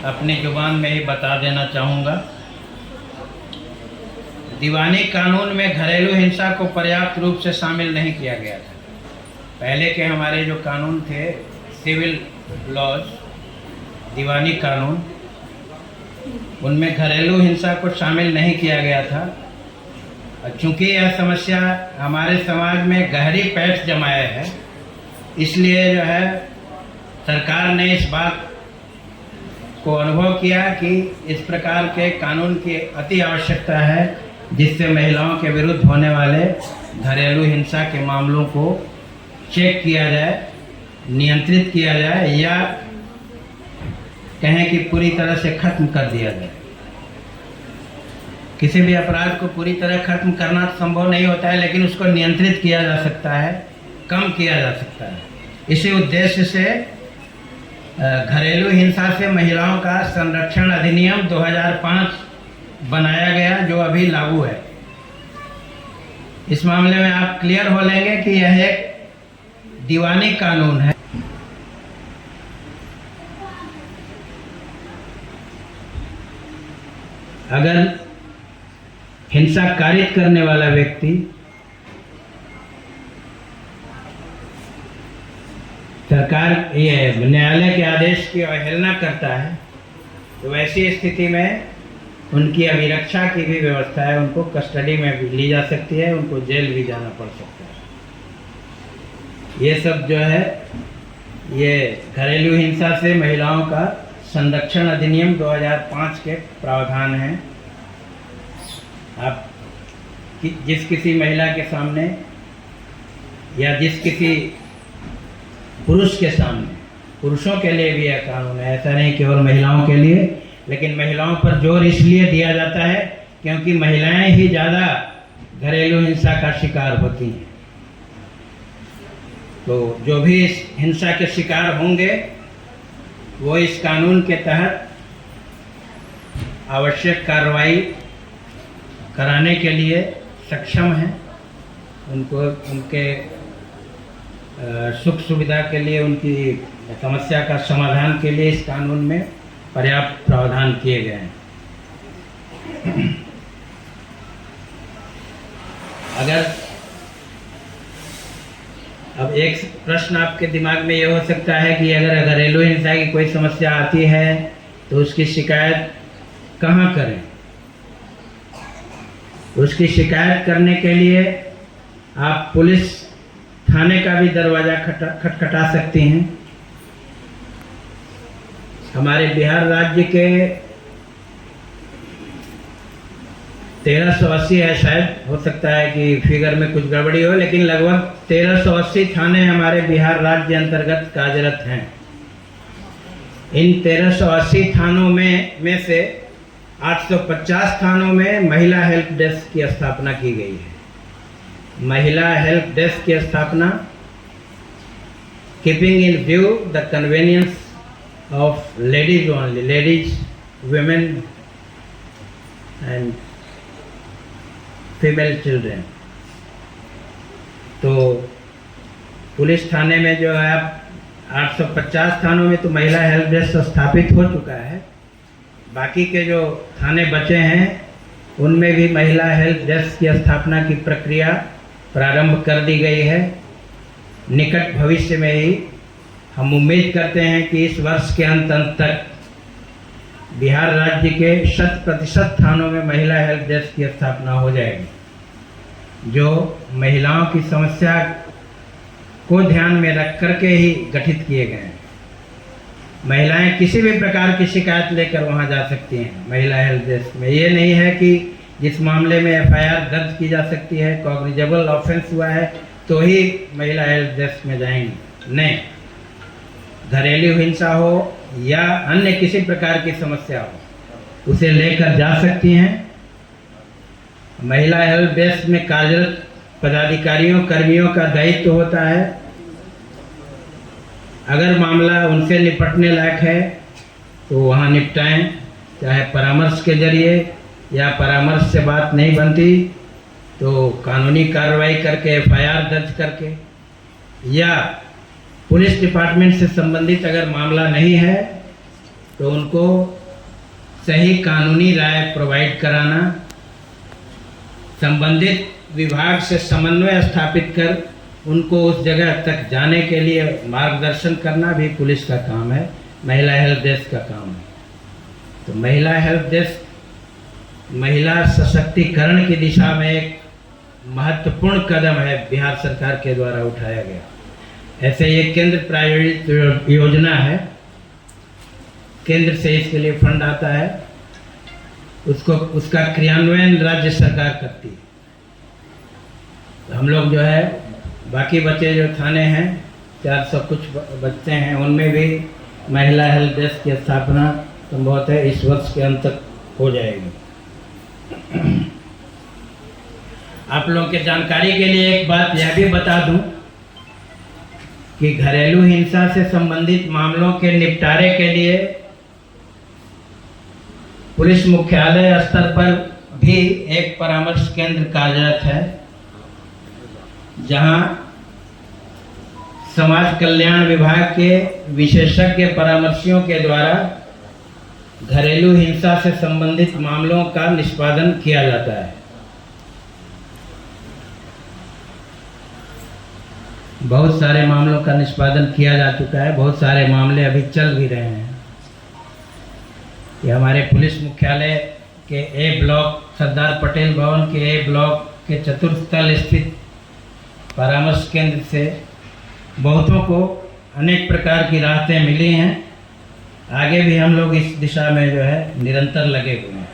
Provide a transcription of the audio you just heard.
अपनी जुबान में ही बता देना चाहूँगा। दीवानी कानून में घरेलू हिंसा को पर्याप्त रूप से शामिल नहीं किया गया था। पहले के हमारे जो कानून थे, सिविल लॉज, दीवानी कानून, उनमें घरेलू हिंसा को शामिल नहीं किया गया था। चूँकि यह समस्या हमारे समाज में गहरी पैठ जमाए है, इसलिए जो है सरकार ने इस बात को अनुभव किया कि इस प्रकार के कानून की अति आवश्यकता है, जिससे महिलाओं के विरुद्ध होने वाले घरेलू हिंसा के मामलों को चेक किया जाए, नियंत्रित किया जाए, या कहें कि पूरी तरह से खत्म कर दिया जाए। किसी भी अपराध को पूरी तरह खत्म करना संभव नहीं होता है, लेकिन उसको नियंत्रित किया जा सकता है, कम किया जा सकता है। इसी उद्देश्य से घरेलू हिंसा से महिलाओं का संरक्षण अधिनियम 2005 बनाया गया, जो अभी लागू है। इस मामले में आप क्लियर हो लेंगे कि यह एक दीवानी कानून है। अगर हिंसा कारित करने वाला व्यक्ति सरकार न्यायालय के आदेश की अवहेलना करता है, तो वैसी स्थिति में उनकी अभिरक्षा की भी व्यवस्था है। उनको कस्टडी में भी ली जा सकती है, उनको जेल भी जाना पड़ सकता है। ये सब जो है, ये घरेलू हिंसा से महिलाओं का संरक्षण अधिनियम 2005 के प्रावधान हैं। आप जिस किसी महिला के सामने या जिस किसी पुरुष के सामने, पुरुषों के लिए भी यह कानून है, ऐसा नहीं केवल महिलाओं के लिए, लेकिन महिलाओं पर जोर इसलिए दिया जाता है क्योंकि महिलाएं ही ज़्यादा घरेलू हिंसा का शिकार होती हैं। तो जो भी इस हिंसा के शिकार होंगे, वो इस कानून के तहत आवश्यक कार्रवाई कराने के लिए सक्षम हैं। उनको उनके सुख सुविधा के लिए, उनकी समस्या का समाधान के लिए इस कानून में पर्याप्त प्रावधान किए गए हैं। अगर अब एक प्रश्न आपके दिमाग में ये हो सकता है कि अगर घरेलू हिंसा की कोई समस्या आती है तो उसकी शिकायत कहाँ करें? उसकी शिकायत करने के लिए आप पुलिस थाने का भी दरवाज़ा खटखटा सकती हैं। हमारे बिहार राज्य के 1380 है, शायद हो सकता है कि फिगर में कुछ गड़बड़ी हो, लेकिन लगभग 1380 थाने हमारे बिहार राज्य अंतर्गत कार्यरत हैं। इन 1380 थानों में से 850 थानों में महिला हेल्प डेस्क की स्थापना की गई है। महिला हेल्प डेस्क की स्थापना keeping in view the convenience of ladies only, ladies, women and female children. तो पुलिस थाने में जो है 850 थानों में तो महिला हेल्प डेस्क स्थापित हो चुका है। बाकी के जो थाने बचे हैं उनमें भी महिला हेल्प डेस्क की स्थापना की प्रक्रिया प्रारंभ कर दी गई है। निकट भविष्य में ही हम उम्मीद करते हैं कि इस वर्ष के अंत तक बिहार राज्य के 100% थानों में महिला हेल्प डेस्क की स्थापना हो जाएगी, जो महिलाओं की समस्या को ध्यान में रख करके ही गठित किए गए हैं। महिलाएं किसी भी प्रकार की शिकायत लेकर वहां जा सकती हैं महिला हेल्प डेस्क में। ये नहीं है कि जिस मामले में FIR दर्ज की जा सकती है, कॉग्निजेबल ऑफेंस हुआ है, तो ही महिला हेल्प डेस्क में जाएंगी। नहीं, घरेलू हिंसा हो या अन्य किसी प्रकार की समस्या हो, उसे लेकर जा सकती हैं। महिला हेल्प डेस्क में कार्यरत पदाधिकारियों, कर्मियों का दायित्व होता है, अगर मामला उनसे निपटने लायक है तो वहाँ निपटाएं, चाहे परामर्श के जरिए, या परामर्श से बात नहीं बनती तो कानूनी कार्रवाई करके FIR दर्ज करके, या पुलिस डिपार्टमेंट से संबंधित अगर मामला नहीं है तो उनको सही कानूनी राय प्रोवाइड कराना, संबंधित विभाग से समन्वय स्थापित कर उनको उस जगह तक जाने के लिए मार्गदर्शन करना भी पुलिस का काम है, महिला हेल्प डेस्क का काम है। तो महिला हेल्प डेस्क महिला सशक्तिकरण की दिशा में एक महत्वपूर्ण कदम है, बिहार सरकार के द्वारा उठाया गया। ऐसे ये केंद्र प्रायोजित योजना है, केंद्र से इसके लिए फंड आता है, उसका क्रियान्वयन राज्य सरकार करती है। तो हम लोग जो है बाकी बचे जो थाने हैं 400 कुछ बच्चे हैं, उनमें भी महिला हेल्प डेस्क की स्थापना संभवतः है इस वर्ष के अंत तक हो जाएगी। आप लोगों के जानकारी के लिए एक बात यह भी बता दूं कि घरेलू हिंसा से संबंधित मामलों के निपटारे के लिए पुलिस मुख्यालय स्तर पर भी एक परामर्श केंद्र कार्यरत है, जहां समाज कल्याण विभाग के विशेषज्ञ परामर्शियों के द्वारा घरेलू हिंसा से संबंधित मामलों का निष्पादन किया जाता है। बहुत सारे मामलों का निष्पादन किया जा चुका है, बहुत सारे मामले अभी चल भी रहे हैं। ये हमारे पुलिस मुख्यालय के ए ब्लॉक, सरदार पटेल भवन के ए ब्लॉक के चतुर्थ तल स्थित परामर्श केंद्र से बहुतों को अनेक प्रकार की राहतें मिली हैं। आगे भी हम लोग इस दिशा में जो है निरंतर लगे हुए हैं।